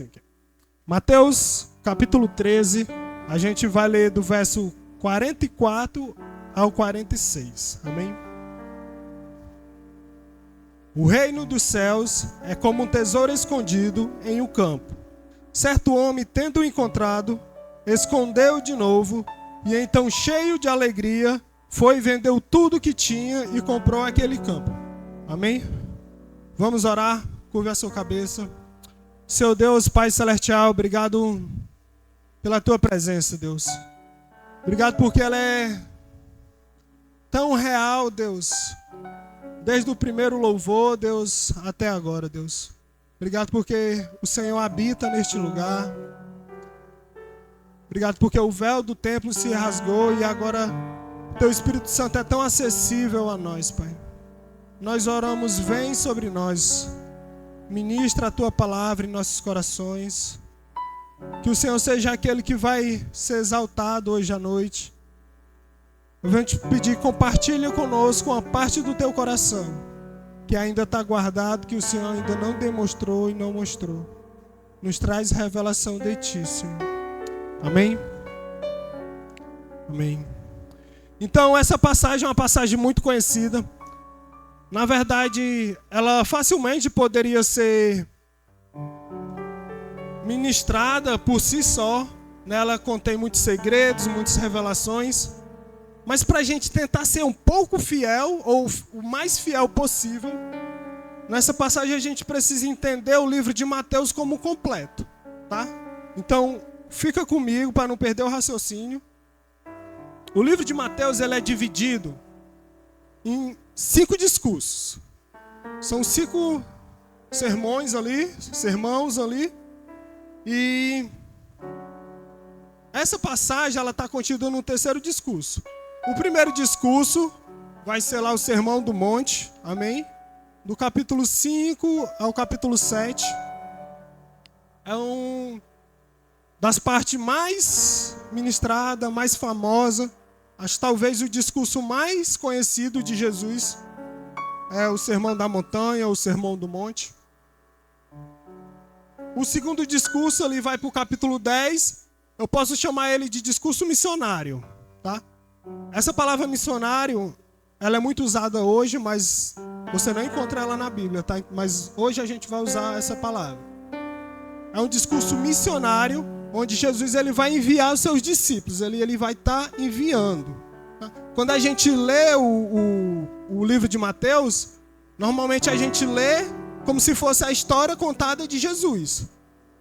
assim aqui. Mateus, capítulo 13, a gente vai ler do verso 44 ao 46. Amém? O reino dos céus é como um tesouro escondido em um campo. Certo homem, tendo-o encontrado, escondeu de novo, e então, cheio de alegria, foi e vendeu tudo que tinha e comprou aquele campo. Amém? Vamos orar, curve a sua cabeça. Seu Deus, Pai Celestial, obrigado pela tua presença, Deus. Obrigado porque ela é tão real, Deus. Desde o primeiro louvor, Deus, até agora, Deus. Obrigado porque o Senhor habita neste lugar. Obrigado porque o véu do templo se rasgou e agora o teu Espírito Santo é tão acessível a nós, Pai. Nós oramos, vem sobre nós. Ministra a tua palavra em nossos corações. Que o Senhor seja aquele que vai ser exaltado hoje à noite. Eu venho te pedir, compartilha conosco uma parte do teu coração, que ainda está guardado, que o Senhor ainda não demonstrou e não mostrou. Nos traz revelação de ti, Senhor. Amém? Amém. Então, essa passagem é uma passagem muito conhecida. Na verdade, ela facilmente poderia ser ministrada por si só. Ela contém muitos segredos, muitas revelações. Mas para a gente tentar ser um pouco fiel, ou o mais fiel possível, nessa passagem a gente precisa entender o livro de Mateus como completo, tá? Então, fica comigo para não perder o raciocínio. O livro de Mateus ele é dividido em 5 discursos. São 5 sermões ali, sermãos ali. E essa passagem ela está contida no terceiro discurso. O primeiro discurso vai ser lá o Sermão do Monte, amém? Do capítulo 5 ao capítulo 7. É das partes mais ministrada, mais famosa. Acho talvez o discurso mais conhecido de Jesus. É o Sermão da Montanha, ou o Sermão do Monte. O segundo discurso ali vai para o capítulo 10. Eu posso chamar ele de discurso missionário, tá? Essa palavra missionário, ela é muito usada hoje, mas você não encontra ela na Bíblia, tá? Mas hoje a gente vai usar essa palavra. É um discurso missionário, onde Jesus ele vai enviar os seus discípulos, ele vai estar enviando. Tá? Quando a gente lê o livro de Mateus, normalmente a gente lê como se fosse a história contada de Jesus,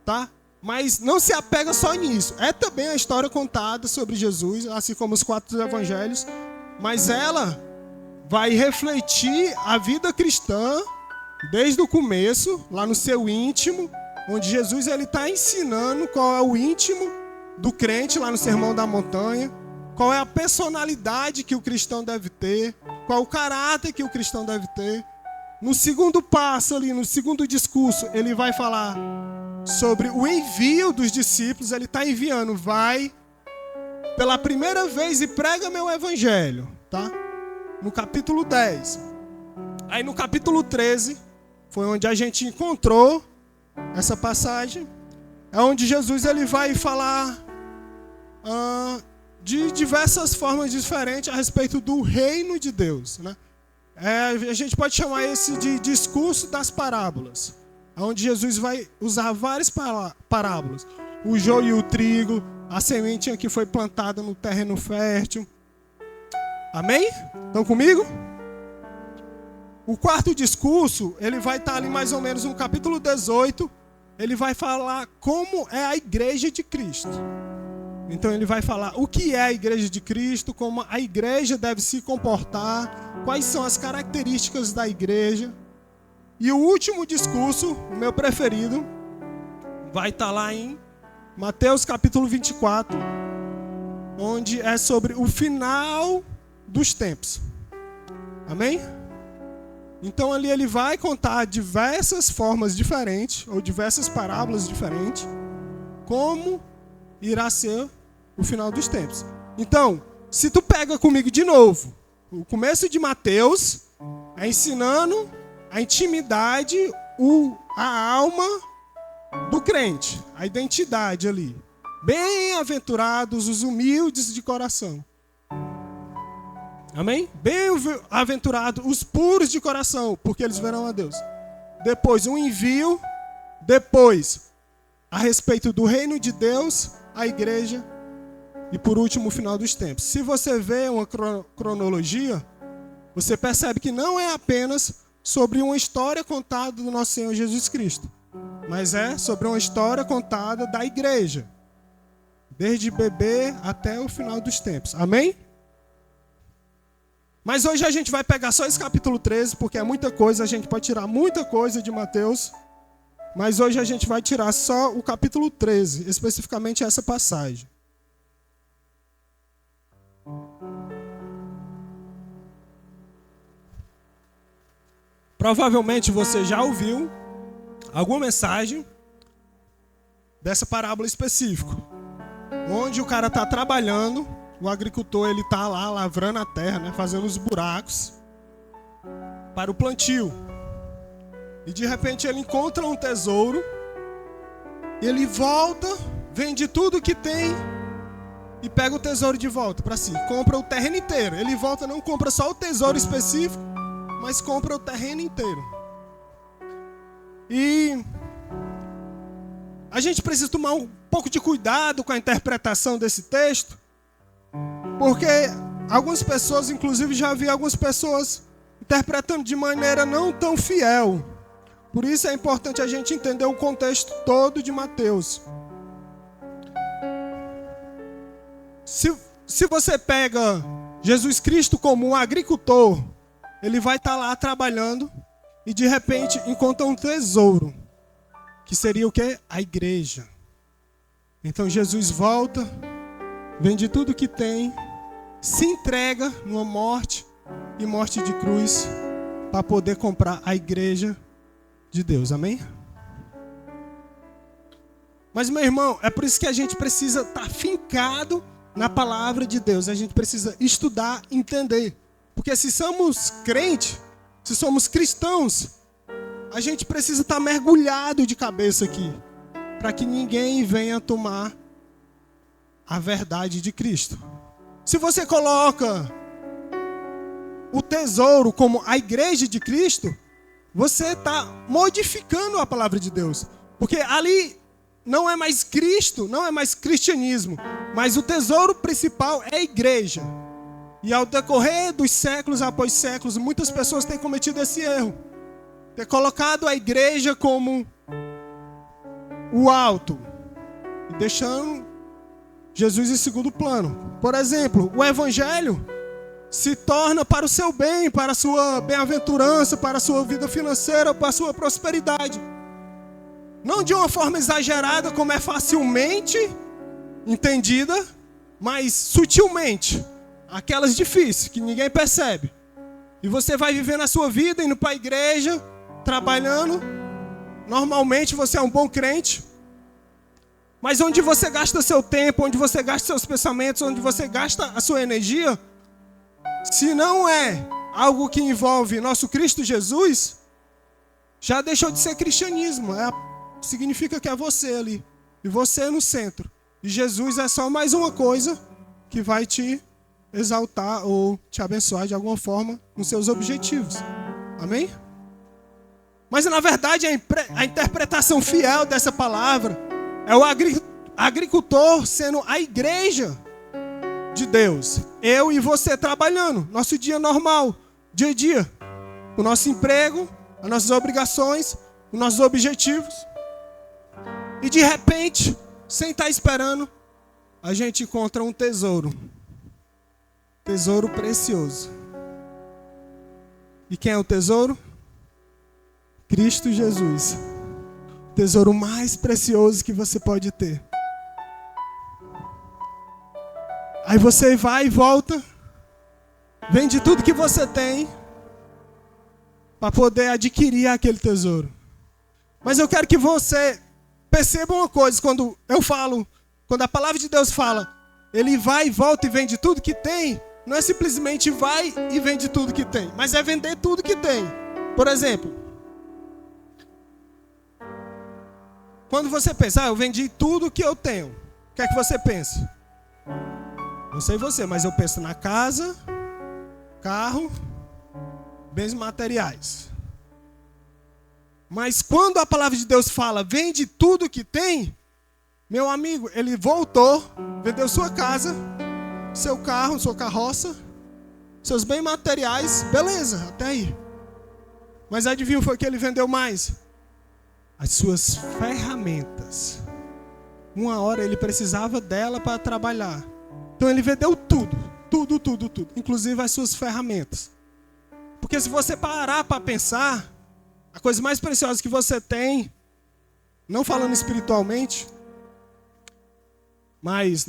tá? Mas não se apega só nisso. É também a história contada sobre Jesus, assim como os 4 evangelhos. Mas ela vai refletir a vida cristã desde o começo, lá no seu íntimo, onde Jesus está ensinando qual é o íntimo do crente, lá no Sermão da Montanha. Qual é a personalidade que o cristão deve ter. Qual o caráter que o cristão deve ter. No segundo passo ali, no segundo discurso, ele vai falar sobre o envio dos discípulos. Ele está enviando, vai pela primeira vez e prega meu evangelho, tá? No capítulo 10. Aí no capítulo 13, foi onde a gente encontrou essa passagem. É onde Jesus ele vai falar de diversas formas diferentes a respeito do reino de Deus, né? A gente pode chamar esse de discurso das parábolas, onde Jesus vai usar várias parábolas. O joio e o trigo, a semente que foi plantada no terreno fértil. Amém? Estão comigo? O quarto discurso, ele vai estar ali mais ou menos no capítulo 18. Ele vai falar como é a igreja de Cristo. Então ele vai falar o que é a igreja de Cristo, como a igreja deve se comportar, quais são as características da igreja. E o último discurso, o meu preferido, vai estar lá em Mateus capítulo 24, onde é sobre o final dos tempos. Amém? Então ali ele vai contar diversas formas diferentes, ou diversas parábolas diferentes, como irá ser o final dos tempos. Então, se tu pega comigo de novo, o começo de Mateus é ensinando a intimidade, a alma do crente, a identidade ali. Bem-aventurados os humildes de coração. Amém? Bem-aventurados os puros de coração, porque eles verão a Deus. Depois, um envio. Depois, a respeito do reino de Deus, a igreja. E por último, o final dos tempos. Se você vê uma cronologia, você percebe que não é apenas sobre uma história contada do nosso Senhor Jesus Cristo, mas é sobre uma história contada da igreja, desde bebê até o final dos tempos. Amém? Mas hoje a gente vai pegar só esse capítulo 13, porque é muita coisa, a gente pode tirar muita coisa de Mateus, mas hoje a gente vai tirar só o capítulo 13, especificamente essa passagem. Provavelmente você já ouviu alguma mensagem dessa parábola específica, onde o cara está trabalhando, o agricultor ele está lá lavrando a terra, né, fazendo os buracos para o plantio. E de repente ele encontra um tesouro, ele volta, vende tudo que tem e pega o tesouro de volta para si, compra o terreno inteiro. Ele volta, não compra só o tesouro específico, mas compra o terreno inteiro. E a gente precisa tomar um pouco de cuidado com a interpretação desse texto, porque algumas pessoas, inclusive já vi algumas pessoas interpretando de maneira não tão fiel. Por isso é importante a gente entender o contexto todo de Mateus. Se você pega Jesus Cristo como um agricultor, ele vai estar lá trabalhando e de repente encontra um tesouro, que seria o quê? A igreja. Então Jesus volta, vende tudo que tem, se entrega numa morte e morte de cruz para poder comprar a igreja de Deus. Amém? Mas, meu irmão, é por isso que a gente precisa estar fincado na palavra de Deus. A gente precisa estudar, entender. Porque se somos crentes, se somos cristãos, a gente precisa estar mergulhado de cabeça aqui, para que ninguém venha tomar a verdade de Cristo. Se você coloca o tesouro como a igreja de Cristo, você está modificando a palavra de Deus. Porque ali não é mais Cristo, não é mais cristianismo, mas o tesouro principal é a igreja. E ao decorrer dos séculos após séculos, muitas pessoas têm cometido esse erro. Ter colocado a igreja como o alto, e deixando Jesus em segundo plano. Por exemplo, o evangelho se torna para o seu bem, para a sua bem-aventurança, para a sua vida financeira, para a sua prosperidade. Não de uma forma exagerada, como é facilmente entendida, mas sutilmente. Aquelas difíceis, que ninguém percebe. E você vai vivendo a sua vida, indo para a igreja, trabalhando. Normalmente você é um bom crente. Mas onde você gasta seu tempo, onde você gasta seus pensamentos, onde você gasta a sua energia, se não é algo que envolve nosso Cristo Jesus, já deixou de ser cristianismo. Significa que é você ali. E você no centro. E Jesus é só mais uma coisa que vai te exaltar ou te abençoar de alguma forma nos seus objetivos. Amém? Mas na verdade a interpretação fiel dessa palavra é o agricultor sendo a igreja de Deus. Eu e você trabalhando, nosso dia normal, dia a dia. O nosso emprego, as nossas obrigações, os nossos objetivos. E de repente, sem estar esperando, a gente encontra um tesouro. Tesouro precioso. E quem é o tesouro? Cristo Jesus. O tesouro mais precioso que você pode ter. Aí você vai e volta, vende tudo que você tem para poder adquirir aquele tesouro. Mas eu quero que você perceba uma coisa, quando a palavra de Deus fala, ele vai e volta e vende tudo que tem, não é simplesmente vai e vende tudo que tem, mas é vender tudo que tem. Por exemplo, Quando você pensa, eu vendi tudo que eu tenho, o que é que você pensa? Não sei você, mas eu penso na casa, carro, bens materiais. Mas quando a palavra de Deus fala, vende tudo que tem, meu amigo, ele voltou, vendeu sua casa, seu carro, sua carroça, seus bens materiais, beleza, até aí. Mas adivinha o que ele vendeu mais? As suas ferramentas. Uma hora ele precisava dela para trabalhar. Então ele vendeu tudo, inclusive as suas ferramentas. Porque se você parar para pensar, a coisa mais preciosa que você tem, não falando espiritualmente, mas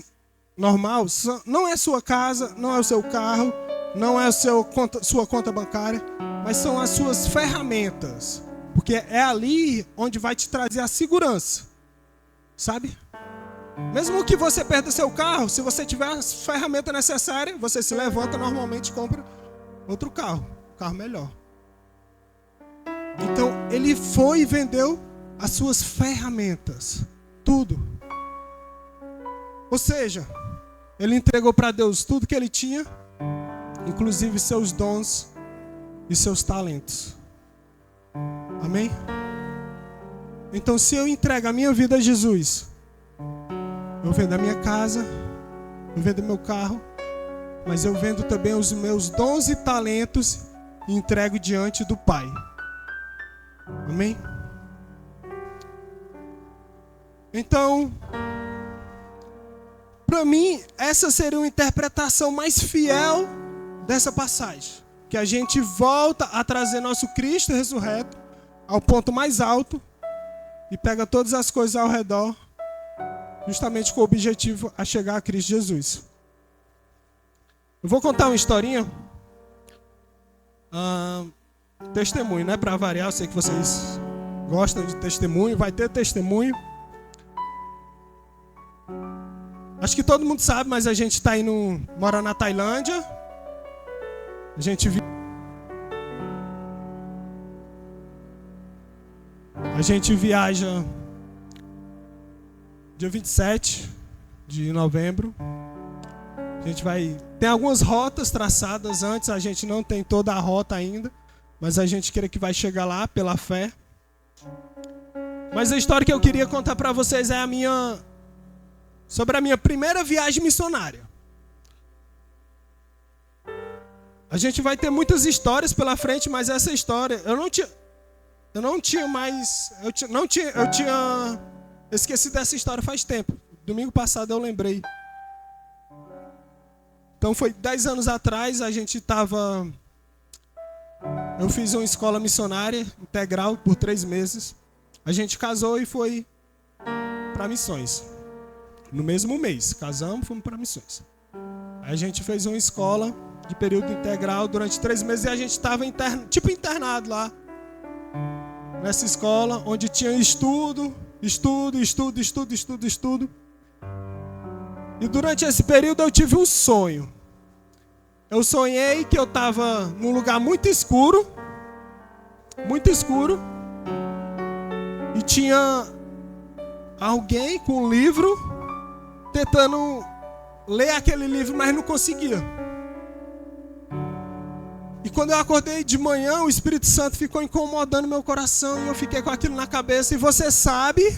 normal, não é sua casa, não é o seu carro, não é sua conta bancária, mas são as suas ferramentas. Porque é ali onde vai te trazer a segurança, sabe? Mesmo que você perda seu carro, se você tiver as ferramentas necessárias, você se levanta normalmente e compra outro carro, um carro melhor. Então, ele foi e vendeu as suas ferramentas, tudo. Ou seja, ele entregou para Deus tudo que ele tinha, inclusive seus dons e seus talentos. Amém? Então, se eu entrego a minha vida a Jesus, eu vendo a minha casa, eu vendo meu carro, mas eu vendo também os meus dons e talentos e entrego diante do Pai. Amém? Então, para mim, essa seria uma interpretação mais fiel dessa passagem. Que a gente volta a trazer nosso Cristo ressurreto ao ponto mais alto e pega todas as coisas ao redor, justamente com o objetivo a chegar a Cristo Jesus. Eu vou contar uma historinha. Testemunho, né? Para variar, eu sei que vocês gostam de testemunho. Vai ter testemunho. Acho que todo mundo sabe, mas a gente está indo morar na Tailândia. A gente viaja dia 27 de novembro. A gente vai... Tem algumas rotas traçadas antes, a gente não tem toda a rota ainda, mas a gente crê que vai chegar lá pela fé. Mas a história que eu queria contar para vocês é sobre a minha primeira viagem missionária. A gente vai ter muitas histórias pela frente, mas essa história eu esqueci dessa história faz tempo. Domingo passado eu lembrei. Então foi 10 anos atrás, eu fiz uma escola missionária integral por 3 meses. A gente casou e foi para missões. No mesmo mês, casamos e fomos para missões. Aí a gente fez uma escola de período integral durante 3 meses e a gente estava internado lá. Nessa escola, onde tinha estudo. E durante esse período eu tive um sonho. Eu sonhei que eu estava num lugar muito escuro. E tinha alguém com um livro tentando ler aquele livro, mas não conseguia. E quando eu acordei de manhã, o Espírito Santo ficou incomodando meu coração e eu fiquei com aquilo na cabeça. E você sabe,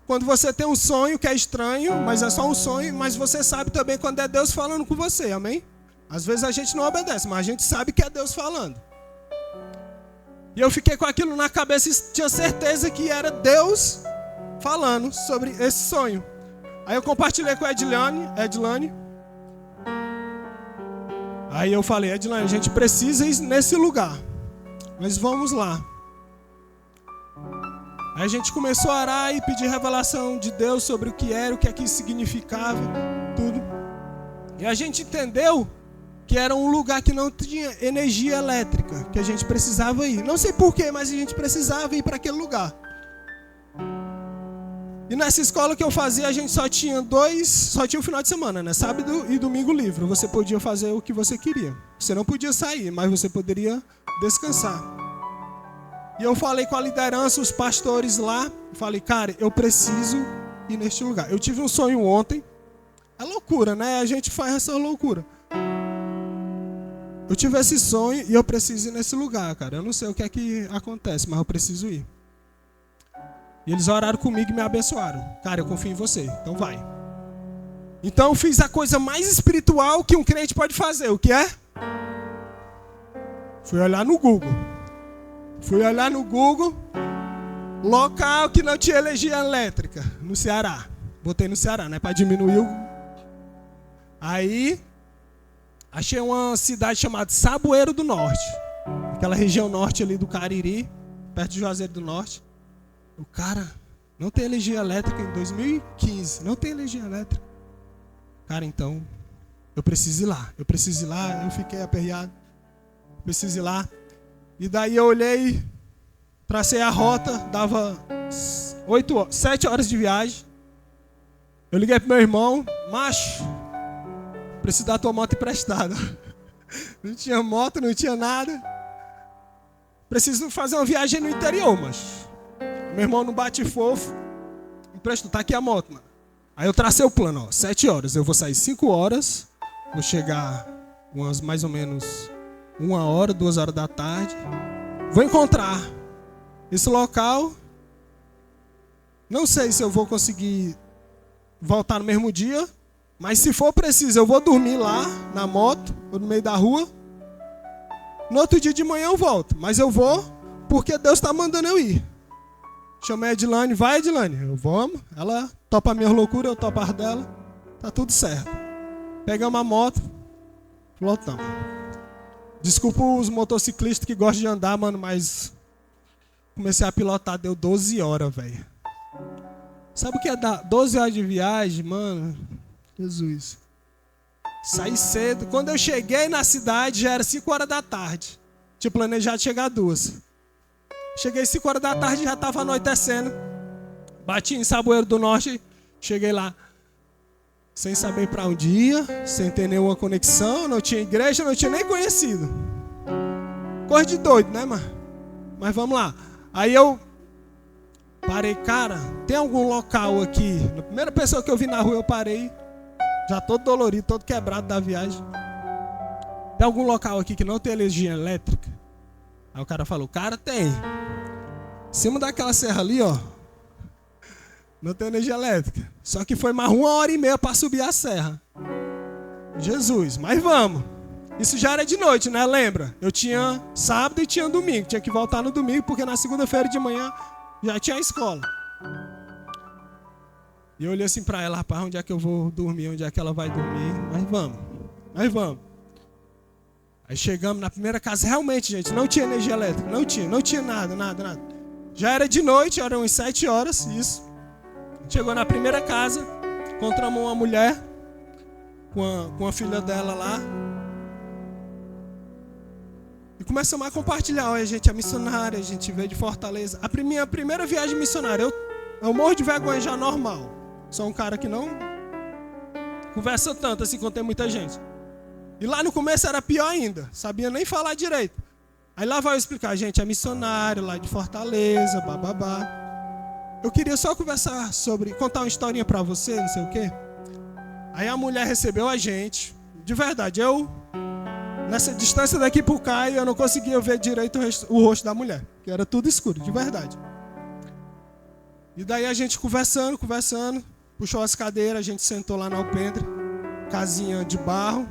quando você tem um sonho que é estranho, mas é só um sonho, mas você sabe também quando é Deus falando com você, amém? Às vezes a gente não obedece, mas a gente sabe que é Deus falando. E eu fiquei com aquilo na cabeça e tinha certeza que era Deus falando sobre esse sonho. Aí eu compartilhei com a Edilane. Aí eu falei, Edilane, a gente precisa ir nesse lugar. Mas vamos lá. Aí a gente começou a orar e pedir revelação de Deus sobre o que era, o que aquilo significava, tudo. E a gente entendeu que era um lugar que não tinha energia elétrica, que a gente precisava ir. Não sei porquê, mas a gente precisava ir para aquele lugar. E nessa escola que eu fazia, a gente só tinha o final de semana, né? Sábado e domingo livre. Você podia fazer o que você queria. Você não podia sair, mas você poderia descansar. E eu falei com a liderança, os pastores lá. Falei, cara, eu preciso ir neste lugar. Eu tive um sonho ontem. É loucura, né? A gente faz essa loucura. Eu tive esse sonho e eu preciso ir nesse lugar, cara. Eu não sei o que é que acontece, mas eu preciso ir. E eles oraram comigo e me abençoaram. Cara, eu confio em você, então vai. Então eu fiz a coisa mais espiritual que um crente pode fazer. O que é? Fui olhar no Google. Local que não tinha energia elétrica. No Ceará. Botei no Ceará, né? Para diminuir o... Aí... achei uma cidade chamada Saboeiro do Norte. Aquela região norte ali do Cariri. Perto de Juazeiro do Norte. O cara... não tem energia elétrica em 2015. Não tem energia elétrica. Cara, então... eu preciso ir lá. Eu fiquei aperreado. Preciso ir lá. E daí eu olhei, tracei a rota, dava 7 horas de viagem. Eu liguei pro meu irmão, macho, preciso da tua moto emprestada. Não tinha moto, não tinha nada. Preciso fazer uma viagem no interior, macho. Meu irmão não bate fofo. Emprestou, tá aqui a moto, mano. Aí eu tracei o plano, 7 horas. Eu vou sair 5 horas, vou chegar umas mais ou menos 1 hora, 2 horas da tarde. Vou encontrar esse local. Não sei se eu vou conseguir voltar no mesmo dia, mas se for preciso, eu vou dormir lá na moto, ou no meio da rua. No outro dia de manhã eu volto, mas eu vou porque Deus está mandando eu ir. Chamei a Edilane, vai Edilane, eu vamos. Ela topa a minha loucura, eu topo a dela. Tá tudo certo. Pegamos a moto, voltamos. Desculpa os motociclistas que gostam de andar, mano, mas comecei a pilotar, deu 12 horas, velho. Sabe o que é dar 12 horas de viagem, mano? Jesus. Saí cedo. Quando eu cheguei na cidade, já era 5 horas da tarde. Tinha planejado chegar 2. Cheguei 5 horas da tarde, já estava anoitecendo. Bati em Saboeiro do Norte, cheguei lá. Sem saber para onde ia, sem ter nenhuma conexão, não tinha igreja, não tinha nem conhecido. Coisa de doido, né, mano? Mas vamos lá. Aí eu parei, cara, tem algum local aqui? A primeira pessoa que eu vi na rua, eu parei, já todo dolorido, todo quebrado da viagem. Tem algum local aqui que não tem energia elétrica? Aí o cara falou, cara, tem. Em cima daquela serra ali, ó. Não tem energia elétrica. Só que foi mais 1h30 para subir a serra. Jesus, mas vamos. Isso já era de noite, né? Lembra? Eu tinha sábado e tinha domingo. Tinha que voltar no domingo, porque na segunda-feira de manhã já tinha escola. E eu olhei assim para ela, rapaz, onde é que eu vou dormir? Onde é que ela vai dormir? Mas vamos. Aí chegamos na primeira casa. Realmente, gente, não tinha energia elétrica. Não tinha nada. Já era de noite, eram umas 7 horas, isso. Chegou na primeira casa, encontramos uma mulher com a filha dela lá. E começamos a compartilhar. Olha, a gente é missionária, a gente veio de Fortaleza. A minha primeira viagem missionária, eu morro de vergonha já normal. Sou um cara que não conversa tanto assim quando tem muita gente. E lá no começo era pior ainda, sabia nem falar direito. Aí lá vai eu explicar, a gente é missionário lá de Fortaleza, bababá. Eu queria só conversar sobre, contar uma historinha pra você, não sei o quê. Aí a mulher recebeu a gente. De verdade, nessa distância daqui pro cá, eu não conseguia ver direito o rosto da mulher, que era tudo escuro, de verdade. E daí a gente conversando, puxou as cadeiras, a gente sentou lá no alpendre, casinha de barro.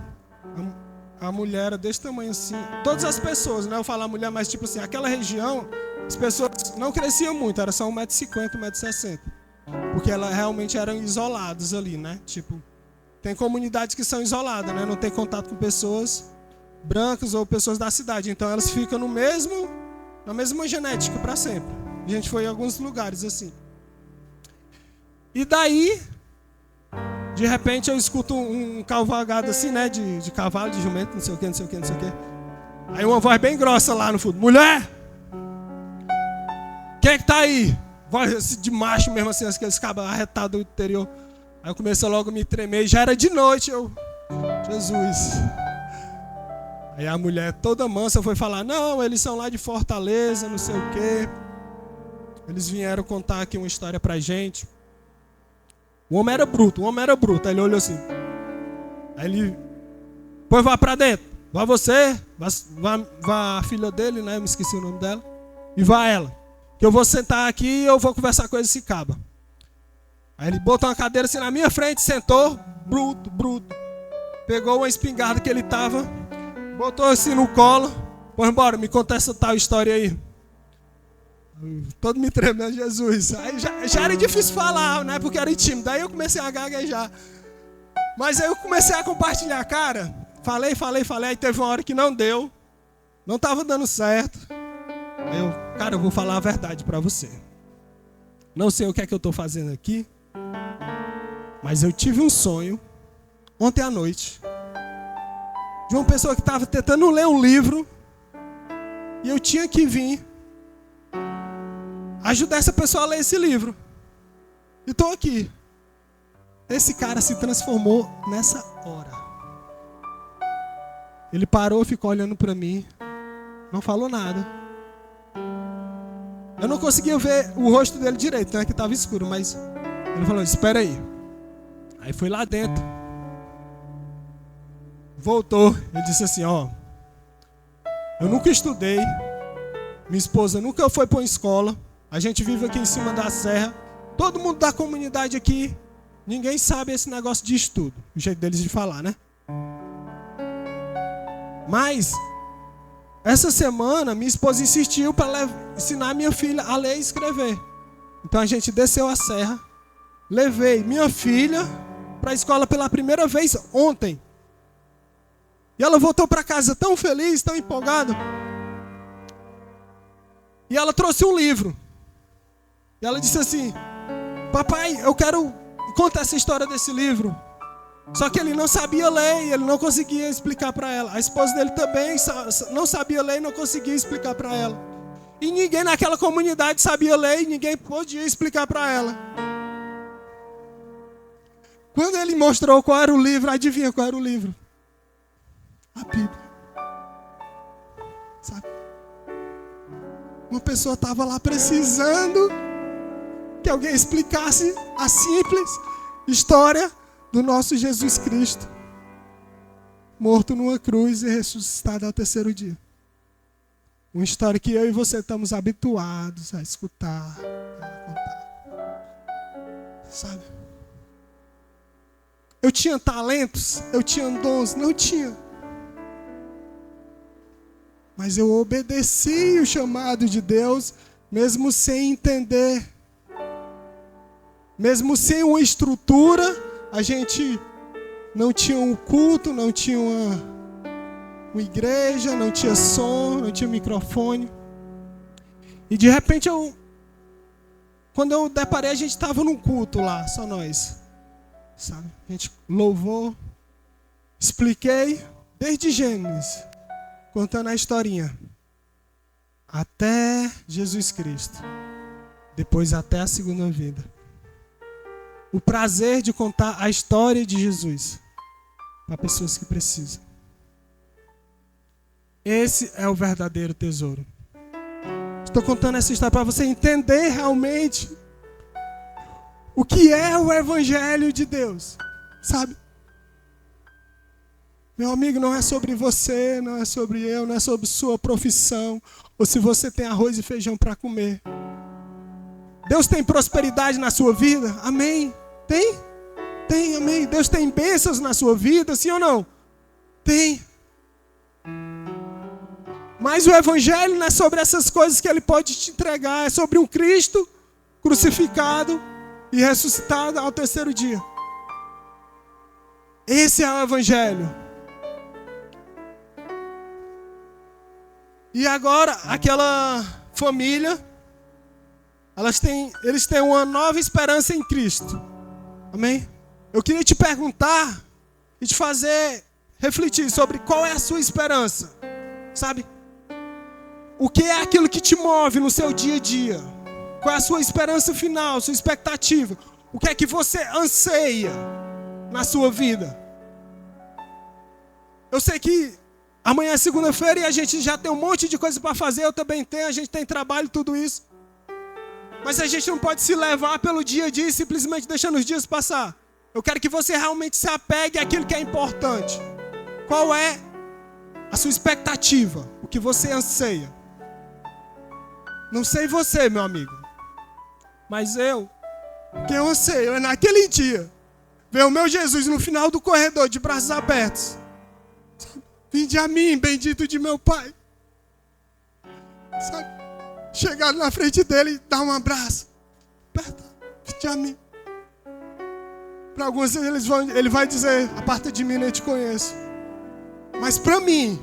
A mulher era desse tamanho assim. Todas as pessoas, não é eu falar mulher, mas tipo assim, aquela região, as pessoas não cresciam muito, era só 1,50 m, 1,60 m. Porque elas realmente eram isoladas ali, né? Tipo, tem comunidades que são isoladas, né? Não tem contato com pessoas brancas ou pessoas da cidade. Então elas ficam na mesma genética para sempre. A gente foi em alguns lugares assim. E daí, de repente eu escuto um cavalgado assim, né? De cavalo, de jumento, não sei o que. Aí uma voz bem grossa lá no fundo. Mulher! Quem é que tá aí? Voz de macho mesmo, assim, aqueles cabos arretados do interior. Aí eu comecei logo a me tremer. Já era de noite, Jesus. Aí a mulher toda mansa foi falar, não, eles são lá de Fortaleza, não sei o quê. Eles vieram contar aqui uma história pra gente. O homem era bruto. Aí ele olhou assim. Aí ele, pois vá pra dentro. Vá você, vá a filha dele, né? Eu me esqueci o nome dela. E vá ela. Que eu vou sentar aqui e eu vou conversar com esse caba. Aí ele botou uma cadeira assim na minha frente, sentou. Bruto. Pegou uma espingarda que ele tava, botou assim no colo. Pois embora, me conta essa tal história aí. Todo me tremendo, Jesus. Aí já era difícil falar, né? Porque era tímido. Daí eu comecei a gaguejar. Mas aí eu comecei a compartilhar, cara. Falei. Aí teve uma hora que não deu. Não estava dando certo. Aí eu vou falar a verdade para você. Não sei o que é que eu estou fazendo aqui. Mas eu tive um sonho, ontem à noite, de uma pessoa que estava tentando ler um livro. E eu tinha que vir ajudar essa pessoa a ler esse livro. E estou aqui. Esse cara se transformou nessa hora. Ele parou, ficou olhando para mim. Não falou nada. Eu não conseguia ver o rosto dele direito, né? Que estava escuro, mas ele falou, espera aí. Aí foi lá dentro. Voltou. Ele disse assim, ó. Eu nunca estudei. Minha esposa nunca foi para uma escola. A gente vive aqui em cima da serra. Todo mundo da comunidade aqui, ninguém sabe esse negócio de estudo. O jeito deles de falar, né? Mas, essa semana, minha esposa insistiu para ensinar minha filha a ler e escrever. Então a gente desceu a serra. Levei minha filha para a escola pela primeira vez ontem. E ela voltou para casa tão feliz, tão empolgada. E ela trouxe um livro. E ela disse assim, papai, eu quero contar essa história desse livro. Só que ele não sabia ler e ele não conseguia explicar para ela. A esposa dele também não sabia ler e não conseguia explicar para ela. E ninguém naquela comunidade sabia ler e ninguém podia explicar para ela. Quando ele mostrou qual era o livro, adivinha qual era o livro? A Bíblia. Sabe? Uma pessoa estava lá precisando que alguém explicasse a simples história do nosso Jesus Cristo, morto numa cruz e ressuscitado ao terceiro dia. Uma história que eu e você estamos habituados a escutar, a contar. Sabe? Eu tinha talentos, eu tinha dons, não tinha. Mas eu obedeci o chamado de Deus, mesmo sem entender. Mesmo sem uma estrutura, a gente não tinha um culto, não tinha uma igreja, não tinha som, não tinha microfone. E de repente, quando eu deparei, a gente estava num culto lá, só nós. Sabe? A gente louvou, expliquei desde Gênesis, contando a historinha, até Jesus Cristo, depois até a segunda vida. O prazer de contar a história de Jesus para pessoas que precisam. Esse é o verdadeiro tesouro. Estou contando essa história para você entender realmente o que é o Evangelho de Deus, sabe? Meu amigo, não é sobre você, não é sobre eu, não é sobre sua profissão, ou se você tem arroz e feijão para comer. Deus tem prosperidade na sua vida? Amém? Tem? Tem, amém. Deus tem bênçãos na sua vida, sim ou não? Tem. Mas o Evangelho não é sobre essas coisas que Ele pode te entregar, é sobre um Cristo crucificado e ressuscitado ao terceiro dia. Esse é o Evangelho. E agora, aquela família, eles têm uma nova esperança em Cristo. Amém? Eu queria te perguntar e te fazer refletir sobre qual é a sua esperança. Sabe? O que é aquilo que te move no seu dia a dia? Qual é a sua esperança final, sua expectativa? O que é que você anseia na sua vida? Eu sei que Amanhã é segunda-feira e a gente já tem um monte de coisa para fazer, eu também tenho, a gente tem trabalho, tudo isso. Mas a gente não pode se levar pelo dia a dia e simplesmente deixando os dias passar. Eu quero que você realmente se apegue àquilo que é importante. Qual é a sua expectativa? O que você anseia? Não sei você, meu amigo. Mas o que eu anseio é naquele dia ver o meu Jesus no final do corredor de braços abertos. Vinde a mim, bendito de meu Pai. Sabe? Chegar na frente dele e dar um abraço. Aperta, vinde a mim. Para alguns ele vai dizer, aparta de mim, nem te conheço. Mas para mim,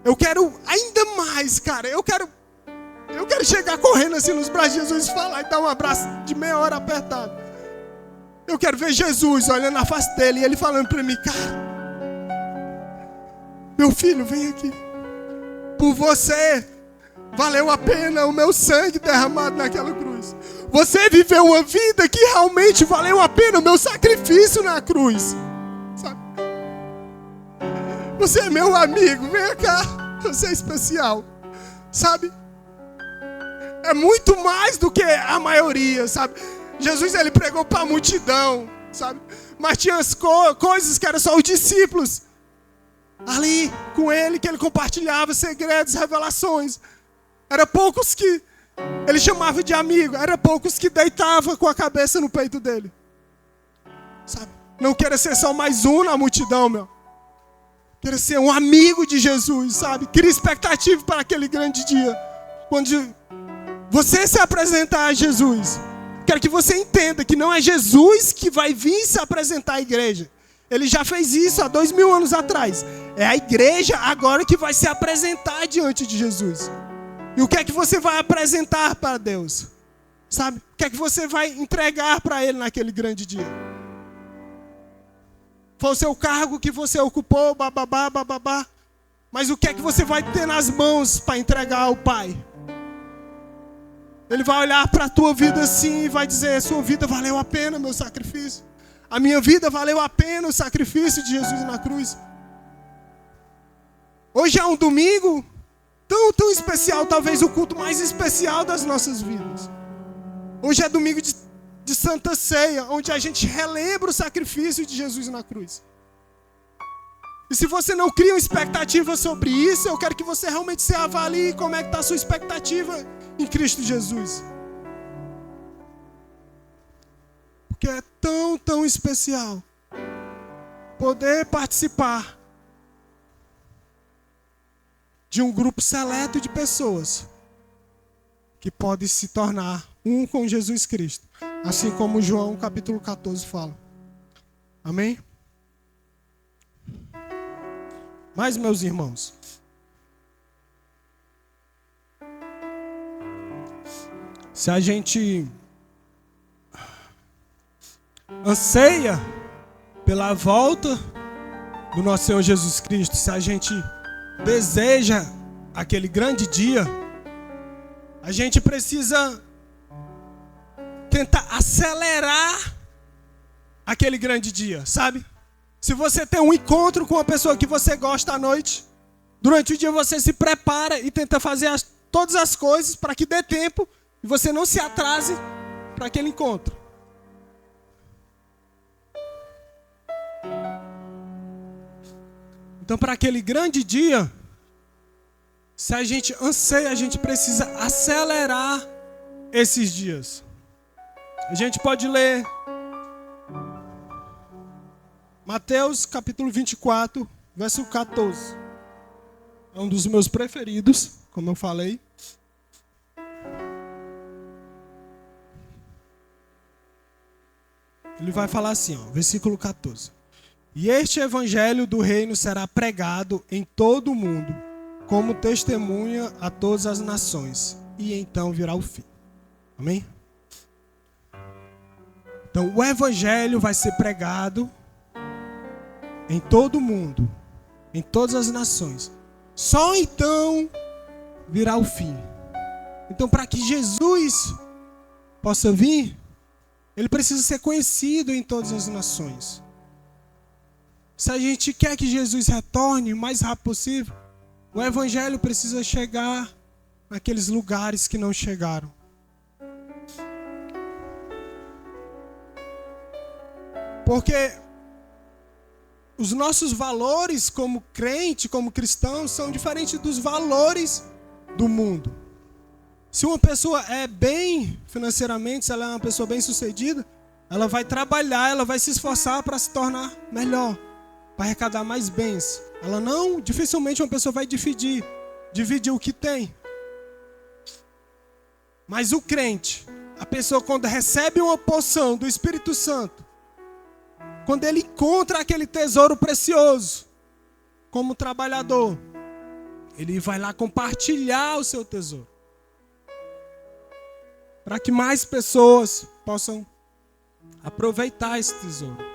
eu quero ainda mais, cara. Eu quero chegar correndo assim nos braços de Jesus e falar e dar um abraço de meia hora apertado. Eu quero ver Jesus olhando na face dele e ele falando para mim, cara, meu filho, vem aqui. Por você, valeu a pena o meu sangue derramado naquela cruz. Você viveu uma vida que realmente valeu a pena o meu sacrifício na cruz. Sabe? Você é meu amigo, vem cá. Você é especial. Sabe? É muito mais do que a maioria, sabe? Jesus, ele pregou para a multidão, sabe? Mas tinha as coisas que eram só os discípulos ali com ele, que ele compartilhava segredos, revelações. Era poucos que ele chamava de amigo, era poucos que deitava com a cabeça no peito dele. Sabe? Não queira ser só mais um na multidão, meu. Queira ser um amigo de Jesus, sabe? Cria expectativa para aquele grande dia. Quando você se apresentar a Jesus, quero que você entenda que não é Jesus que vai vir se apresentar à igreja. Ele já fez isso há 2000 anos atrás. É a igreja agora que vai se apresentar diante de Jesus. E o que é que você vai apresentar para Deus? Sabe? O que é que você vai entregar para Ele naquele grande dia? Foi o seu cargo que você ocupou, bababá, bababá. Mas o que é que você vai ter nas mãos para entregar ao Pai? Ele vai olhar para a tua vida assim e vai dizer, sua vida valeu a pena meu sacrifício. A minha vida valeu a pena o sacrifício de Jesus na cruz. Hoje é um domingo tão especial, talvez o culto mais especial das nossas vidas. Hoje é domingo de Santa Ceia, onde a gente relembra o sacrifício de Jesus na cruz. E se você não cria uma expectativa sobre isso, eu quero que você realmente se avalie como é que está a sua expectativa em Cristo Jesus. Porque é tão especial poder participar de um grupo seleto de pessoas que podem se tornar um com Jesus Cristo. Assim como João capítulo 14 fala. Amém? Mas, meus irmãos, se a gente anseia pela volta do nosso Senhor Jesus Cristo, se a gente deseja aquele grande dia, a gente precisa tentar acelerar aquele grande dia, sabe? Se você tem um encontro com uma pessoa que você gosta à noite, durante o dia você se prepara e tenta fazer todas as coisas para que dê tempo e você não se atrase para aquele encontro. Então, para aquele grande dia, se a gente anseia, a gente precisa acelerar esses dias. A gente pode ler Mateus capítulo 24, verso 14. É um dos meus preferidos, como eu falei. Ele vai falar assim, ó, versículo 14. E este evangelho do reino será pregado em todo o mundo, como testemunha a todas as nações, e então virá o fim. Amém? Então, o evangelho vai ser pregado em todo o mundo, em todas as nações. Só então virá o fim. Então, para que Jesus possa vir, ele precisa ser conhecido em todas as nações. Se a gente quer que Jesus retorne o mais rápido possível, o evangelho precisa chegar naqueles lugares que não chegaram. Porque os nossos valores como crente, como cristão, são diferentes dos valores do mundo. Se uma pessoa é bem financeiramente, se ela é uma pessoa bem sucedida, ela vai trabalhar, ela vai se esforçar para se tornar melhor, para arrecadar mais bens. Dificilmente uma pessoa vai dividir o que tem. Mas o crente, a pessoa quando recebe uma porção do Espírito Santo, quando ele encontra aquele tesouro precioso, como trabalhador, ele vai lá compartilhar o seu tesouro, para que mais pessoas possam aproveitar esse tesouro.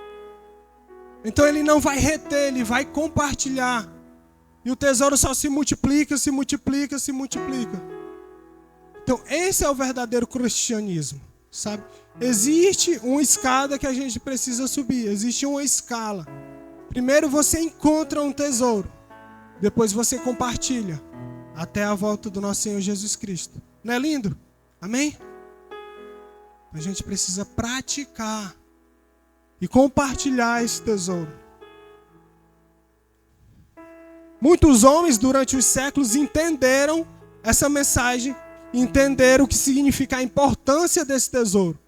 Então ele não vai reter, ele vai compartilhar. E o tesouro só se multiplica, se multiplica, se multiplica. Então esse é o verdadeiro cristianismo, sabe? Existe uma escada que a gente precisa subir, existe uma escala. Primeiro você encontra um tesouro, depois você compartilha, até a volta do nosso Senhor Jesus Cristo. Não é lindo? Amém? A gente precisa praticar e compartilhar esse tesouro. Muitos homens durante os séculos entenderam essa mensagem, entenderam o que significa a importância desse tesouro.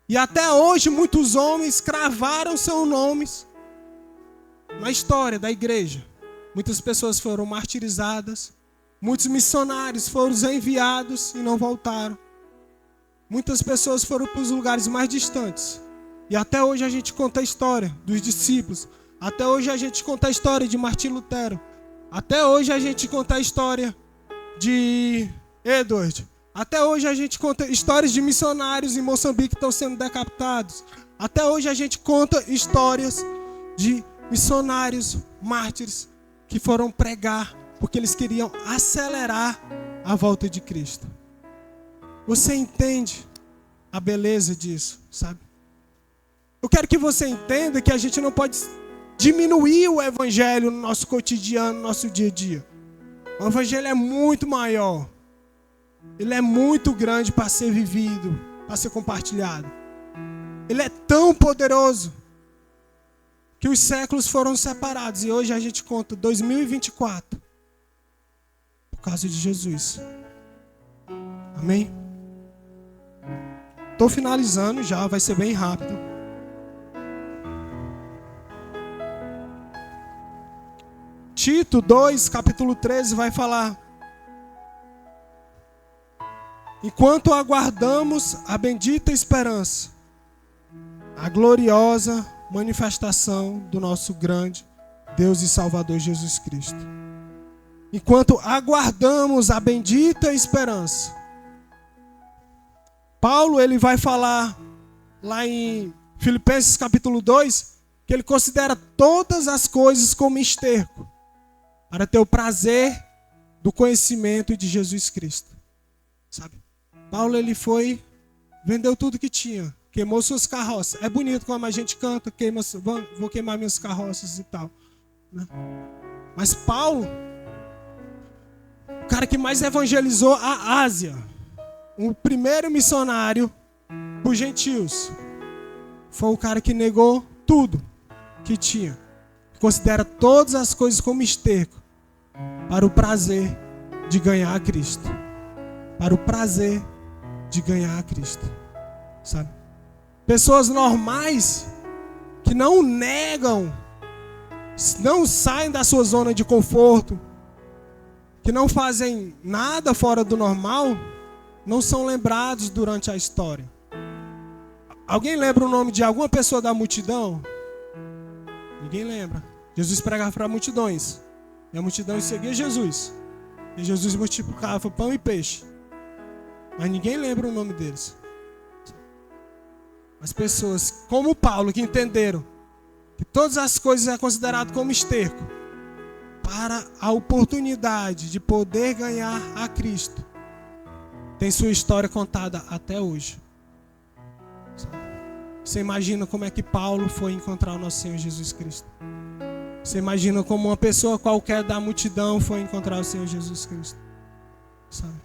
E até hoje muitos homens cravaram seus nomes na história da igreja. Muitas pessoas foram martirizadas, muitos missionários foram enviados e não voltaram. Muitas pessoas foram para os lugares mais distantes. E até hoje a gente conta a história dos discípulos. Até hoje a gente conta a história de Martim Lutero. Até hoje a gente conta a história de Edward. Até hoje a gente conta histórias de missionários em Moçambique que estão sendo decapitados. Até hoje a gente conta histórias de missionários mártires que foram pregar porque eles queriam acelerar a volta de Cristo. Você entende a beleza disso, sabe? Eu quero que você entenda que a gente não pode diminuir o evangelho no nosso cotidiano, no nosso dia a dia. O evangelho é muito maior. Ele é muito grande para ser vivido, para ser compartilhado. Ele é tão poderoso que os séculos foram separados. E hoje a gente conta 2024 por causa de Jesus. Amém? Estou finalizando já, vai ser bem rápido. Tito 2, capítulo 13 vai falar: enquanto aguardamos a bendita esperança, a gloriosa manifestação do nosso grande Deus e Salvador Jesus Cristo. Enquanto aguardamos a bendita esperança. Paulo, ele vai falar lá em Filipenses capítulo 2, que ele considera todas as coisas como esterco, para ter o prazer do conhecimento de Jesus Cristo. Sabe? Paulo, ele vendeu tudo que tinha, queimou suas carroças. É bonito como a gente canta, vou queimar minhas carroças e tal, né? Mas Paulo, o cara que mais evangelizou a Ásia, o primeiro missionário por gentios, foi o cara que negou tudo que tinha, considera todas as coisas como esterco, para o prazer de ganhar a Cristo. Para o prazer de ganhar a Cristo. Sabe? Pessoas normais que não negam, não saem da sua zona de conforto, que não fazem nada fora do normal, não são lembrados durante a história. Alguém lembra o nome de alguma pessoa da multidão? Ninguém lembra. Jesus pregava para multidões. E a multidão seguia Jesus. E Jesus multiplicava pão e peixe. Mas ninguém lembra o nome deles. As pessoas como Paulo, que entenderam que todas as coisas é considerado como esterco para a oportunidade de poder ganhar a Cristo, tem sua história contada até hoje. Você imagina como é que Paulo foi encontrar o nosso Senhor Jesus Cristo? Você imagina como uma pessoa qualquer da multidão foi encontrar o Senhor Jesus Cristo, sabe?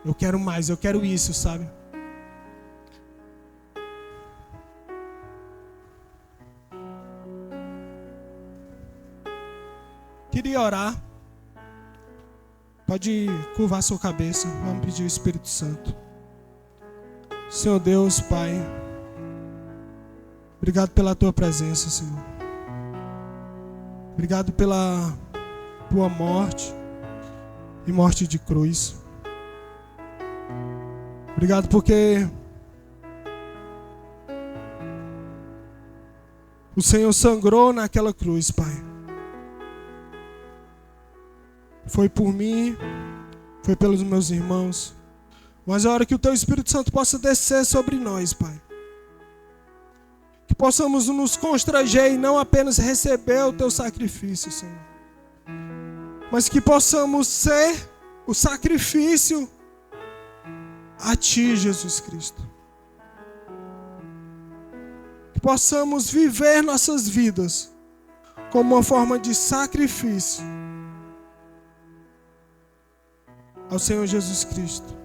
Eu quero mais, eu quero isso, sabe? Queria orar. Pode curvar sua cabeça. Vamos pedir o Espírito Santo. Senhor Deus, Pai, obrigado pela Tua presença, Senhor. Obrigado pela Tua morte e morte de cruz. Obrigado porque o Senhor sangrou naquela cruz, Pai. Foi por mim, foi pelos meus irmãos. Mas a hora que o Teu Espírito Santo possa descer sobre nós, Pai. Que possamos nos constranger e não apenas receber o Teu sacrifício, Senhor. Mas que possamos ser o sacrifício a Ti, Jesus Cristo. Que possamos viver nossas vidas como uma forma de sacrifício ao Senhor Jesus Cristo.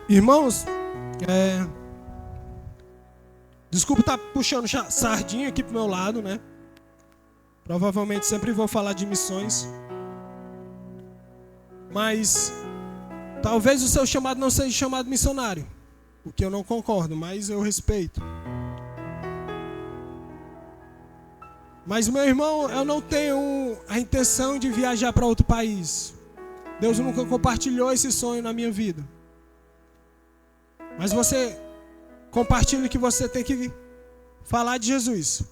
Irmãos, desculpa estar puxando sardinha aqui pro meu lado, né? Provavelmente sempre vou falar de missões. Mas talvez o seu chamado não seja chamado missionário, o que eu não concordo, mas eu respeito. Mas, meu irmão, eu não tenho a intenção de viajar para outro país. Deus nunca compartilhou esse sonho na minha vida. Mas você compartilha que você tem que falar de Jesus,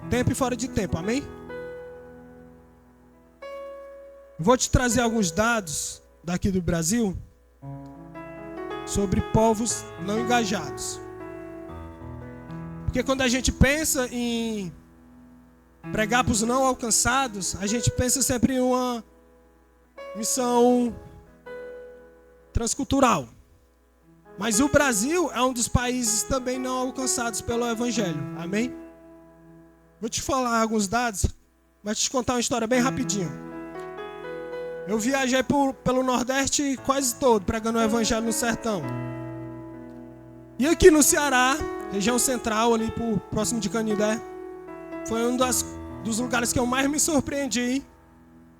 tempo e fora de tempo, amém? Vou te trazer alguns dados daqui do Brasil sobre povos não engajados. Porque quando a gente pensa em pregar para os não alcançados, a gente pensa sempre em uma missão transcultural. Mas o Brasil é um dos países também não alcançados pelo Evangelho. Amém? Vou te falar alguns dados, mas te contar uma história bem rapidinho. Eu viajei pelo Nordeste quase todo, pregando o Evangelho no sertão. E aqui no Ceará, região central, ali próximo de Canindé, foi um dos lugares que eu mais me surpreendi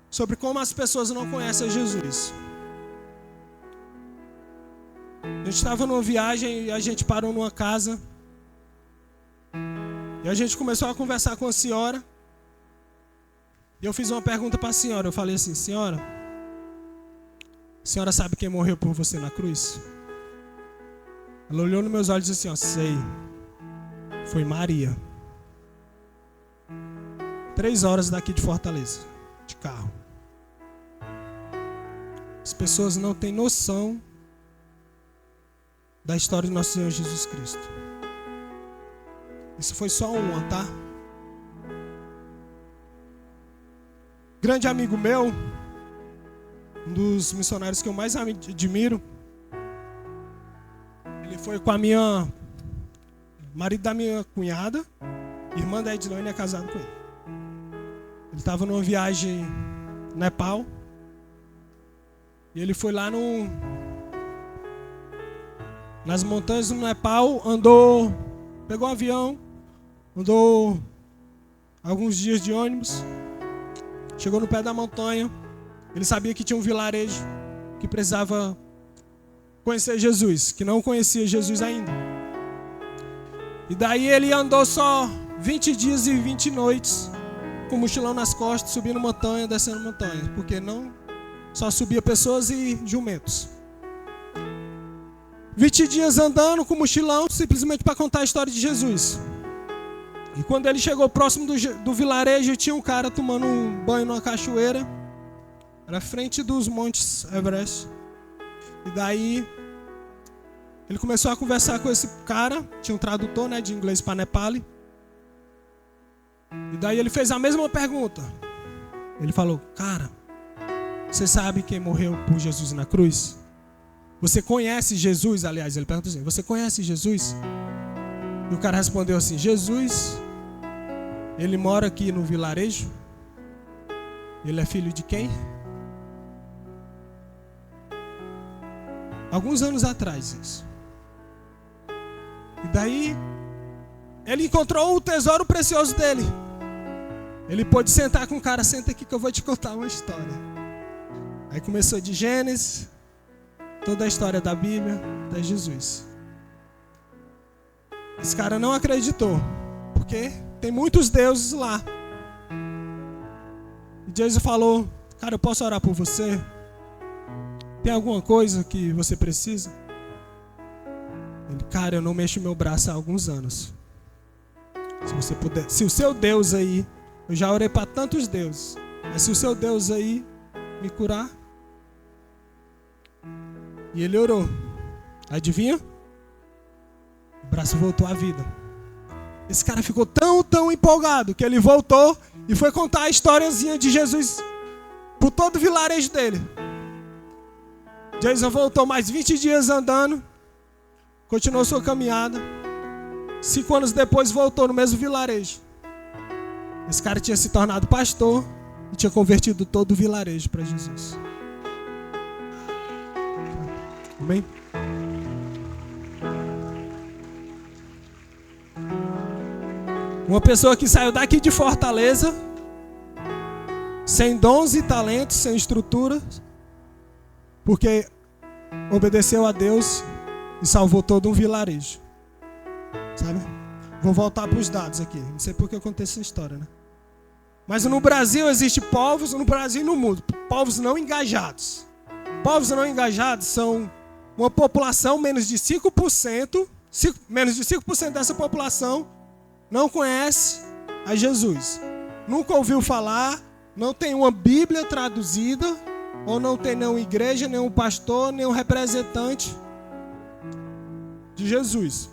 sobre como as pessoas não conhecem Jesus. A gente estava numa viagem e a gente parou numa casa. E a gente começou a conversar com a senhora. E eu fiz uma pergunta para a senhora. Eu falei assim: senhora, a senhora sabe quem morreu por você na cruz? Ela olhou nos meus olhos e disse assim: ó, sei. Foi Maria. 3 horas daqui de Fortaleza, de carro. As pessoas não têm noção da história do nosso Senhor Jesus Cristo. Isso foi só uma, tá? Grande amigo meu, um dos missionários que eu mais admiro, ele foi com a marido da minha cunhada, irmã da Edilane, é casado com ele. Ele estava numa viagem no Nepal. E ele foi lá nas montanhas do Nepal, pegou um avião, andou alguns dias de ônibus, chegou no pé da montanha. Ele sabia que tinha um vilarejo que precisava conhecer Jesus, que não conhecia Jesus ainda. E daí ele andou só 20 dias e 20 noites, com o mochilão nas costas, subindo montanha, descendo montanha, porque não só subia pessoas e jumentos. 20 dias andando com o mochilão, simplesmente para contar a história de Jesus. E quando ele chegou próximo do vilarejo, tinha um cara tomando um banho numa cachoeira, na frente dos montes Everest. E daí ele começou a conversar com esse cara, tinha um tradutor, né, de inglês para nepali. E daí ele fez a mesma pergunta. Ele falou: cara, você sabe quem morreu por Jesus na cruz? Você conhece Jesus? Aliás, ele perguntou assim, você conhece Jesus? E o cara respondeu assim, Jesus, ele mora aqui no vilarejo? Ele é filho de quem? Alguns anos atrás isso. E daí, ele encontrou o tesouro precioso dele. Ele pôde sentar com o cara, senta aqui que eu vou te contar uma história. Aí começou de Gênesis, toda a história da Bíblia, até Jesus. Esse cara não acreditou, porque tem muitos deuses lá. E Jesus falou, cara, eu posso orar por você? Tem alguma coisa que você precisa? Ele, cara, eu não mexo meu braço há alguns anos. Se você puder, se o seu Deus aí, eu já orei para tantos deuses, mas se o seu Deus aí me curar. E ele orou. Adivinha? O braço voltou à vida. Esse cara ficou tão empolgado que ele voltou e foi contar a historiazinha de Jesus por todo o vilarejo dele. Jason voltou mais 20 dias andando, continuou sua caminhada. 5 anos depois voltou no mesmo vilarejo. Esse cara tinha se tornado pastor e tinha convertido todo o vilarejo para Jesus. Amém? Uma pessoa que saiu daqui de Fortaleza, sem dons e talentos, sem estrutura, porque obedeceu a Deus e salvou todo um vilarejo. Sabe? Vou voltar para os dados aqui. Não sei por que eu contei essa história, né? Mas no Brasil existem povos, no Brasil e no mundo, povos não engajados. Povos não engajados são uma população, menos de 5%, menos de 5% dessa população não conhece a Jesus. Nunca ouviu falar, não tem uma Bíblia traduzida, ou não tem nenhuma igreja, nenhum pastor, nenhum representante de Jesus.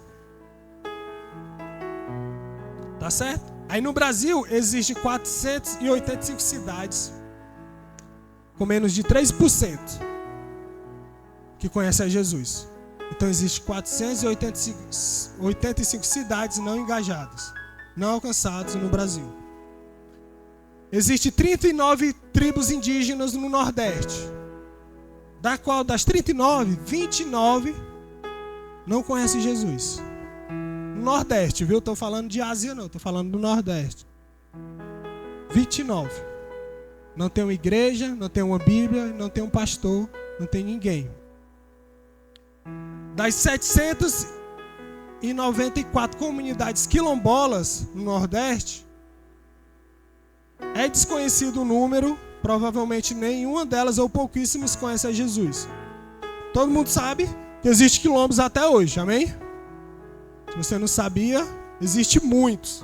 Tá certo? Aí no Brasil existem 485 cidades com menos de 3% que conhecem a Jesus. Então existem 485 cidades não engajadas, não alcançadas no Brasil. Existem 39 tribos indígenas no Nordeste, da qual das 39, 29 não conhecem Jesus. No Nordeste, viu? Estou falando de Ásia não, estou falando do Nordeste. 29. Não tem uma igreja, não tem uma Bíblia, não tem um pastor, não tem ninguém. Das 794 comunidades quilombolas no Nordeste, é desconhecido o número, provavelmente nenhuma delas ou pouquíssimas conhece a Jesus. Todo mundo sabe que existem quilombos até hoje, amém? Se você não sabia, existem muitos.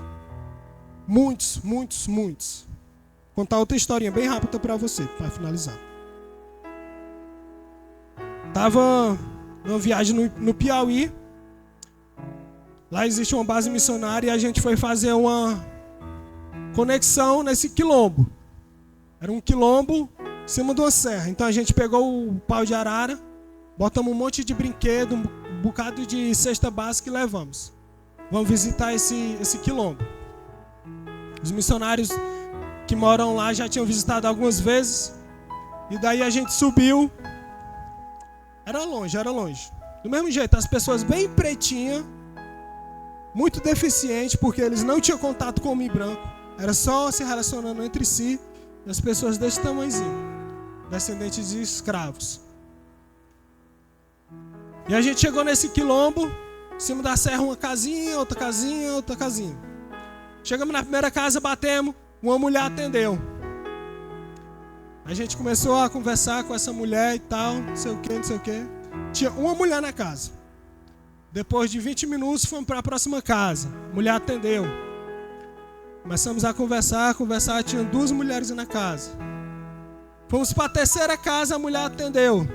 Muitos. Vou contar outra historinha bem rápida para você, para finalizar. Tava numa viagem no Piauí. Lá existe uma base missionária e a gente foi fazer uma conexão nesse quilombo. Era um quilombo em cima de uma serra. Então a gente pegou o pau de arara, botamos um monte de brinquedo, um bocado de cesta básica e levamos. Vamos visitar esse quilombo. Os missionários que moram lá já tinham visitado algumas vezes. E daí a gente subiu. Era longe. Do mesmo jeito, as pessoas bem pretinhas, muito deficientes, porque eles não tinham contato com o homem branco. Era só se relacionando entre si. E as pessoas desse tamanhozinho, descendentes de escravos. E a gente chegou nesse quilombo, em cima da serra, uma casinha, outra casinha, outra casinha. Chegamos na primeira casa, batemos, uma mulher atendeu. A gente começou a conversar com essa mulher e tal, não sei o que. Tinha uma mulher na casa. Depois de 20 minutos, fomos para a próxima casa. A mulher atendeu. Começamos a conversar, tinha 2 mulheres na casa. Fomos para a terceira casa, a mulher atendeu.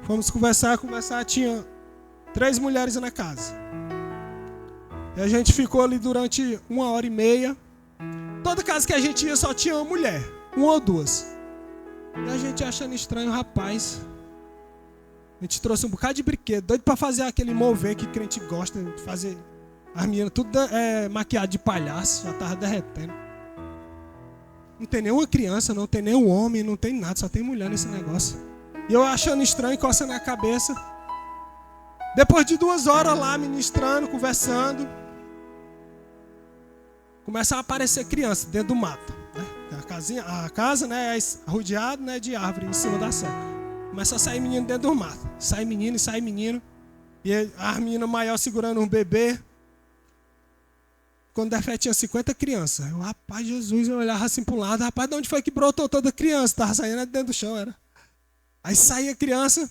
Fomos conversar, tinha 3 mulheres na casa. E a gente ficou ali durante 1h30. Toda casa que a gente ia só tinha uma mulher, 1 ou 2. E a gente achando estranho, rapaz. gente trouxe um bocado de brinquedo, doido para fazer aquele mover que crente gosta de fazer. As meninas tudo maquiado de palhaço, já tava derretendo. Não tem nenhuma criança, não tem nenhum homem, não tem nada, só tem mulher nesse negócio. E eu achando estranho, coçando a cabeça. Depois de 2 horas lá ministrando, conversando, começa a aparecer criança dentro do mato, né? A casa, né, é rodeada, né, de árvore em cima da serra. Começa a sair menino dentro do mato. Sai menino e sai menino. E a menina maior segurando um bebê. Quando der fé tinha 50 crianças. Eu, rapaz, Jesus, eu olhava assim para um lado. Rapaz, de onde foi que brotou toda criança? Estava saindo dentro do chão, era. Aí saía a criança.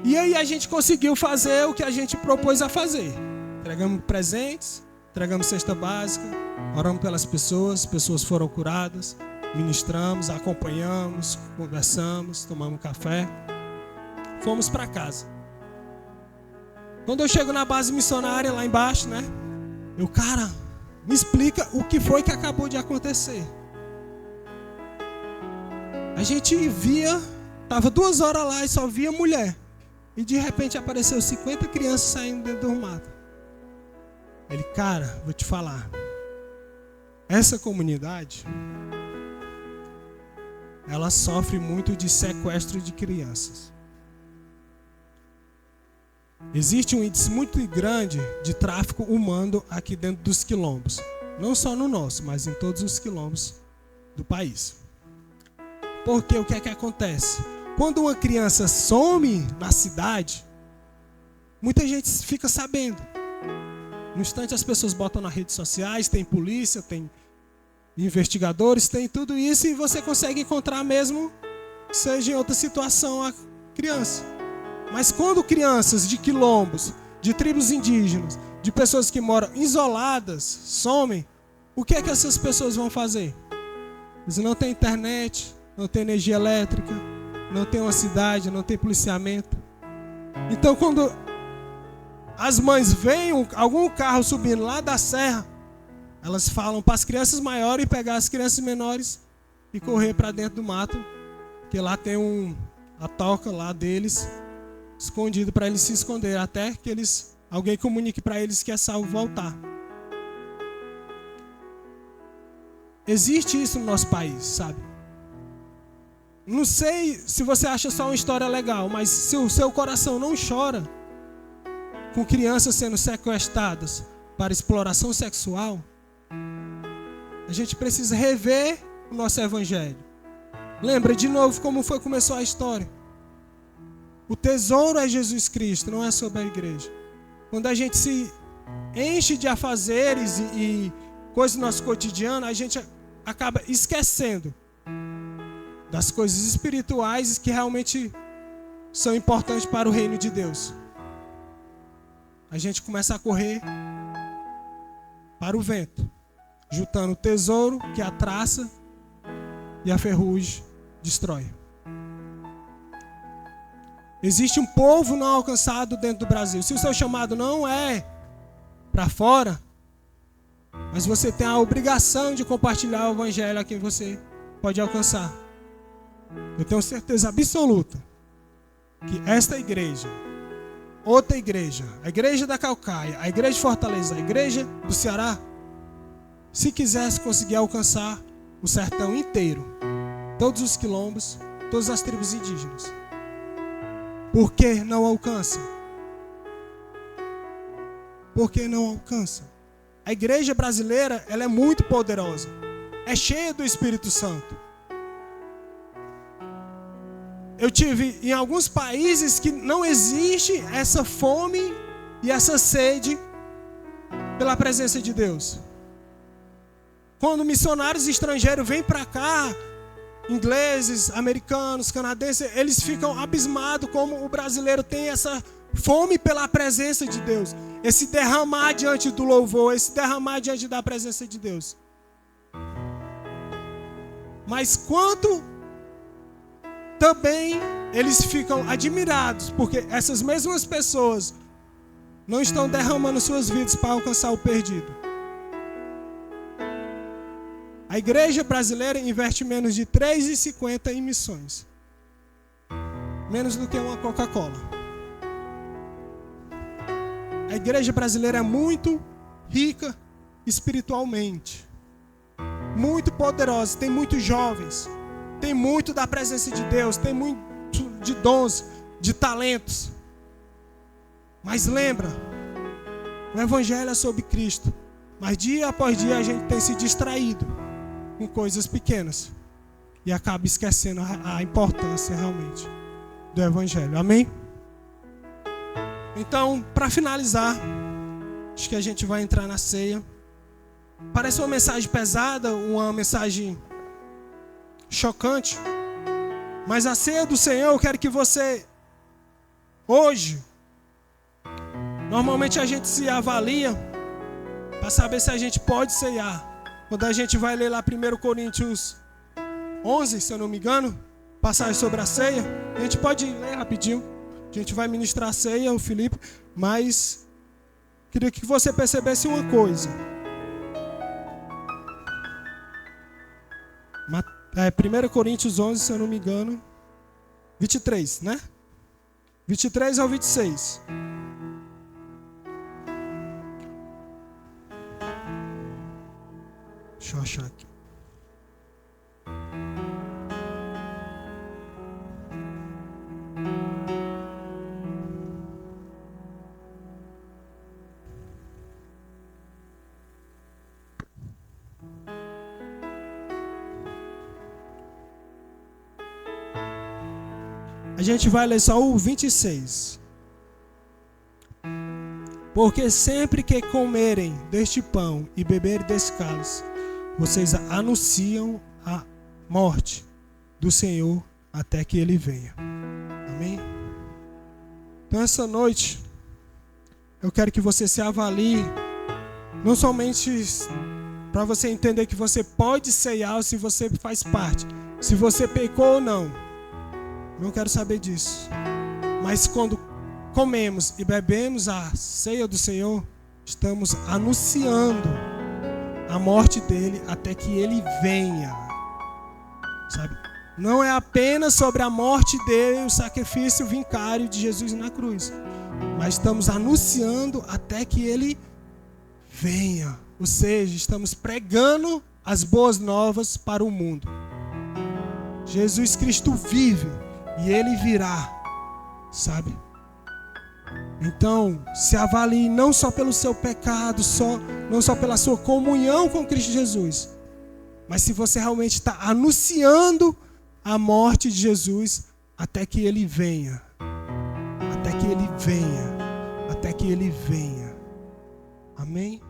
E aí a gente conseguiu fazer o que a gente propôs a fazer. Entregamos presentes, entregamos cesta básica, oramos pelas pessoas foram curadas, ministramos, acompanhamos, conversamos, tomamos café, fomos para casa. Quando eu chego na base missionária lá embaixo, né? Cara, me explica o que foi que acabou de acontecer. A gente via, tava 2 horas lá e só via mulher. E de repente apareceu 50 crianças saindo dentro do mato. Ele, cara, vou te falar. Essa comunidade, ela sofre muito de sequestro de crianças. Existe um índice muito grande de tráfico humano aqui dentro dos quilombos. Não só no nosso, mas em todos os quilombos do país. Porque o que é que acontece? Quando uma criança some na cidade, muita gente fica sabendo. No instante as pessoas botam nas redes sociais, tem polícia, tem investigadores, tem tudo isso e você consegue encontrar mesmo que seja em outra situação a criança. Mas quando crianças de quilombos, de tribos indígenas, de pessoas que moram isoladas, somem, o que é que essas pessoas vão fazer? Eles não têm internet, não têm energia elétrica, não tem uma cidade, não tem policiamento. Então quando as mães veem algum carro subindo lá da serra, elas falam para as crianças maiores pegar as crianças menores e correr para dentro do mato, que lá tem a toca lá deles, escondido para eles se esconder, até que alguém comunique para eles que é salvo voltar. Existe isso no nosso país, sabe? Não sei se você acha só uma história legal, mas se o seu coração não chora com crianças sendo sequestradas para exploração sexual, a gente precisa rever o nosso evangelho. Lembra de novo como começou a história. O tesouro é Jesus Cristo, não é sobre a igreja. Quando a gente se enche de afazeres e coisas do nosso cotidiano, a gente acaba esquecendo das coisas espirituais que realmente são importantes para o reino de Deus. A gente começa a correr para o vento, juntando o tesouro que a traça e a ferrugem destrói. Existe um povo não alcançado dentro do Brasil. Se o seu chamado não é para fora, mas você tem a obrigação de compartilhar o evangelho a quem você pode alcançar. Eu tenho certeza absoluta que esta igreja, outra igreja, a igreja da Caucaia, a igreja de Fortaleza, a igreja do Ceará, se quisesse conseguir alcançar o sertão inteiro, todos os quilombos, todas as tribos indígenas, por que não alcança? Por que não alcança? A igreja brasileira, ela é muito poderosa, é cheia do Espírito Santo. Eu tive em alguns países que não existe essa fome e essa sede pela presença de Deus. Quando missionários estrangeiros vêm para cá, ingleses, americanos, canadenses, eles ficam abismados como o brasileiro tem essa fome pela presença de Deus. Esse derramar diante do louvor, esse derramar diante da presença de Deus. Mas quanto também eles ficam admirados, porque essas mesmas pessoas não estão derramando suas vidas para alcançar o perdido. A igreja brasileira investe menos de R$3,50 em missões. menos do que uma Coca-Cola. A igreja brasileira é muito rica espiritualmente, muito poderosa, tem muitos jovens, tem muito da presença de Deus, tem muito de dons, de talentos. Mas lembra, o evangelho é sobre Cristo, mas dia após dia a gente tem se distraído com coisas pequenas e acaba esquecendo a importância realmente do evangelho. Amém? Então, para finalizar, acho que a gente vai entrar na ceia. Parece uma mensagem pesada, uma mensagem chocante, mas a ceia do Senhor, eu quero que você, hoje, normalmente a gente se avalia para saber se a gente pode ceiar. Quando a gente vai ler lá 1 Coríntios 11, se eu não me engano, passagem sobre a ceia, a gente pode ler rapidinho. A gente vai ministrar a ceia, o Felipe, mas queria que você percebesse uma coisa. 1 Coríntios 11, se eu não me engano, 23, né? 23 ao 26. Deixa eu achar aqui. A gente vai ler só o 26. Porque sempre que comerem deste pão e beberem desse cálice, vocês anunciam a morte do Senhor até que Ele venha. Amém? Então essa noite, eu quero que você se avalie, não somente para você entender que você pode ceiar ou se você faz parte, se você pecou ou não. Não quero saber disso. Mas quando comemos e bebemos a ceia do Senhor, estamos anunciando a morte dele até que ele venha. Sabe? Não é apenas sobre a morte dele, o sacrifício vicário de Jesus na cruz, mas estamos anunciando até que ele venha. Ou seja, estamos pregando as boas novas para o mundo. Jesus Cristo vive. E Ele virá, sabe? Então, se avalie não só pelo seu pecado, não só pela sua comunhão com Cristo Jesus, mas se você realmente está anunciando a morte de Jesus até que Ele venha. Até que Ele venha. Até que Ele venha. Amém?